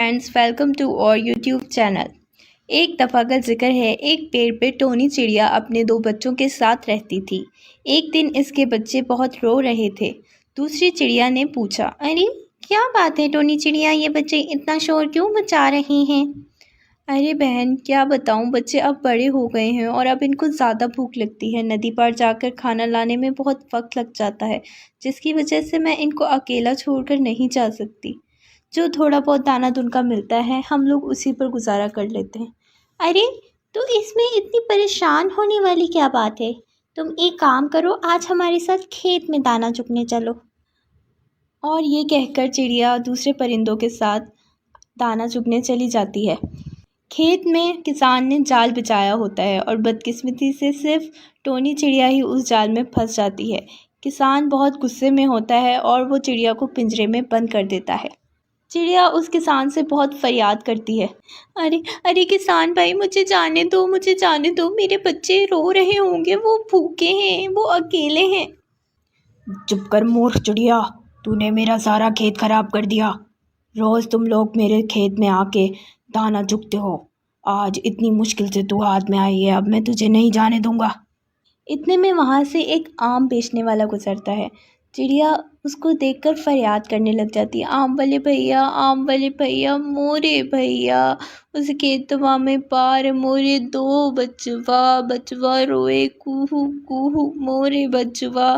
Friends, welcome to और YouTube channel. एक दफ़ा का जिक्र है, एक पेड़ पे टोनी चिड़िया अपने दो बच्चों के साथ रहती थी। एक दिन इसके बच्चे बहुत रो रहे थे। दूसरी चिड़िया ने पूछा, अरे क्या बात है टोनी चिड़िया, ये बच्चे इतना शोर क्यों मचा रहे हैं? अरे बहन, क्या बताऊं, बच्चे अब बड़े हो गए हैं और अब इनको ज़्यादा भूख लगती है। नदी पार जाकर खाना लाने में बहुत वक्त लग जाता है, जिसकी वजह से मैं इनको अकेला छोड़कर नहीं जा सकती। जो थोड़ा बहुत दाना दुनका मिलता है, हम लोग उसी पर गुजारा कर लेते हैं। अरे तो इसमें इतनी परेशान होने वाली क्या बात है? तुम एक काम करो, आज हमारे साथ खेत में दाना चुगने चलो। और ये कहकर चिड़िया दूसरे परिंदों के साथ दाना चुगने चली जाती है। खेत में किसान ने जाल बिछाया होता है और बदकिस्मती से सिर्फ टोनी चिड़िया ही उस जाल में फंस जाती है। किसान बहुत गुस्से में होता है और वो चिड़िया को पिंजरे में बंद कर देता है। चिड़िया उस किसान से बहुत फरियाद करती है, अरे अरे किसान भाई, मुझे जाने दो, मुझे जाने दो, मेरे बच्चे रो रहे होंगे, वो भूखे हैं, वो अकेले हैं। चुप कर मूर्ख चिड़िया, तूने मेरा सारा खेत खराब कर दिया। रोज़ तुम लोग मेरे खेत में आके दाना चुगते हो। आज इतनी मुश्किल से तू हाथ में आई है, अब मैं तुझे नहीं जाने दूंगा। इतने में वहाँ से एक आम बेचने वाला गुजरता है। चिड़िया उसको देखकर फरियाद करने लग जाती है, आम वाले भैया, आम वाले भैया, मोरे भैया, उस खेतवा में पार मोरे दो बचवा, बचवा रोए कूहू कूहू, मोरे बचवा।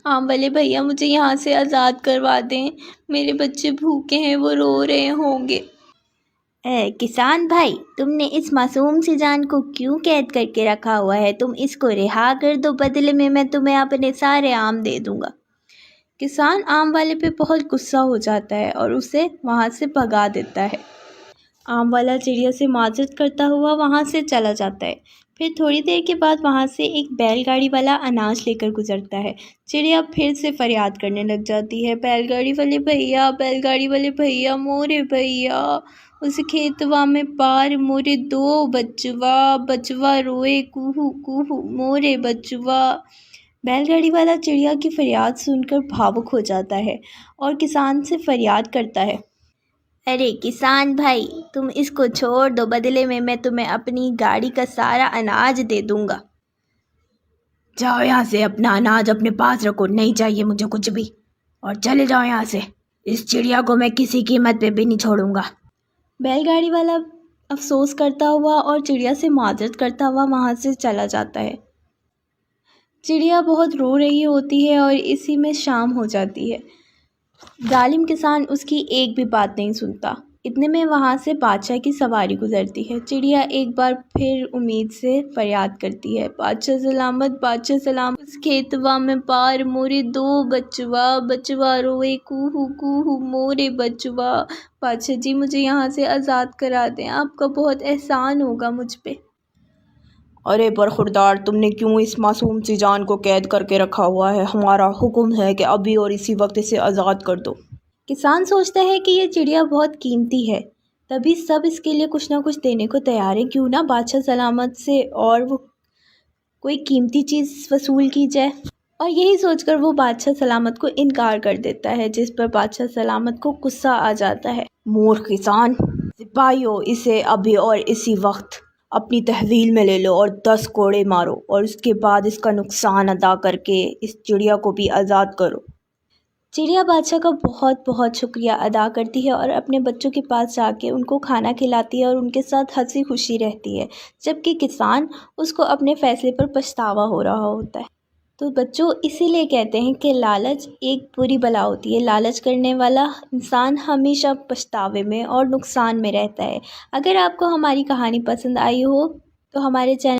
आम वाले भैया, मुझे यहाँ से आज़ाद करवा दें, मेरे बच्चे भूखे हैं, वो रो रहे होंगे। किसान भाई, तुमने इस मासूम सी जान को क्यों कैद करके रखा हुआ है? तुम इसको रिहा कर दो, बदले में मैं तुम्हें अपने सारे आम दे दूंगा। किसान आम वाले पे बहुत गुस्सा हो जाता है और उसे वहाँ से भगा देता है। आम वाला चिड़िया से माजरत करता हुआ वहाँ से चला जाता है। फिर थोड़ी देर के बाद वहाँ से एक बैलगाड़ी वाला अनाज लेकर गुजरता है। चिड़िया फिर से फरियाद करने लग जाती है, बैलगाड़ी वाले भैया, बैलगाड़ी वाले भैया, मोरे भैया, उस खेतवा में पार मोरे दो बचवा, बचवा रोए कूहू कूहू, मोरे बचवा। बैलगाड़ी वाला चिड़िया की फरियाद सुनकर भावुक हो जाता है और किसान से फरियाद करता है, अरे किसान भाई, तुम इसको छोड़ दो, बदले में मैं तुम्हें अपनी गाड़ी का सारा अनाज दे दूंगा। जाओ यहाँ से, अपना अनाज अपने पास रखो, नहीं चाहिए मुझे कुछ भी, और चले जाओ यहाँ से। इस चिड़िया को मैं किसी कीमत पे भी नहीं छोड़ूंगा। बैलगाड़ी वाला अफसोस करता हुआ और चिड़िया से माजरत करता हुआ वहाँ से चला जाता है। चिड़िया बहुत रो रही होती है और इसी में शाम हो जाती है। जालिम किसान उसकी एक भी बात नहीं सुनता। इतने में वहाँ से बादशाह की सवारी गुजरती है। चिड़िया एक बार फिर उम्मीद से फरियाद करती है, बादशाह सलामत, बादशाह सलामत, उस खेतवा में पार मोरे दो बचवा, बचवा रोए कूहू कूहू, मोरे बचवा। बादशाह जी, मुझे यहाँ से आज़ाद करा दें, आपका बहुत एहसान होगा मुझ पे। अरे बरखुरदार, तुमने क्यों इस मासूम सी जान को कैद करके रखा हुआ है? हमारा हुक्म है कि अभी और इसी वक्त इसे आज़ाद कर दो। किसान सोचता है कि ये चिड़िया बहुत कीमती है, तभी सब इसके लिए कुछ ना कुछ देने को तैयार है। क्यों ना बादशाह सलामत से और वो कोई कीमती चीज़ वसूल की जाए। और यही सोचकर वो बादशाह सलामत को इनकार कर देता है, जिस पर बादशाह सलामत को गुस्सा आ जाता है। मूर्ख किसान, सिपाहियों, इसे अभी और इसी वक्त अपनी तहवील में ले लो और 10 कोड़े मारो, और उसके बाद इसका नुकसान अदा करके इस चिड़िया को भी आज़ाद करो। चिड़िया बादशाह का बहुत बहुत शुक्रिया अदा करती है और अपने बच्चों के पास जाके उनको खाना खिलाती है और उनके साथ हंसी खुशी रहती है, जबकि किसान उसको अपने फ़ैसले पर पछतावा हो रहा होता है। तो बच्चों, इसीलिए कहते हैं कि लालच एक बुरी बला होती है। लालच करने वाला इंसान हमेशा पछतावे में और नुकसान में रहता है। अगर आपको हमारी कहानी पसंद आई हो तो हमारे चैनल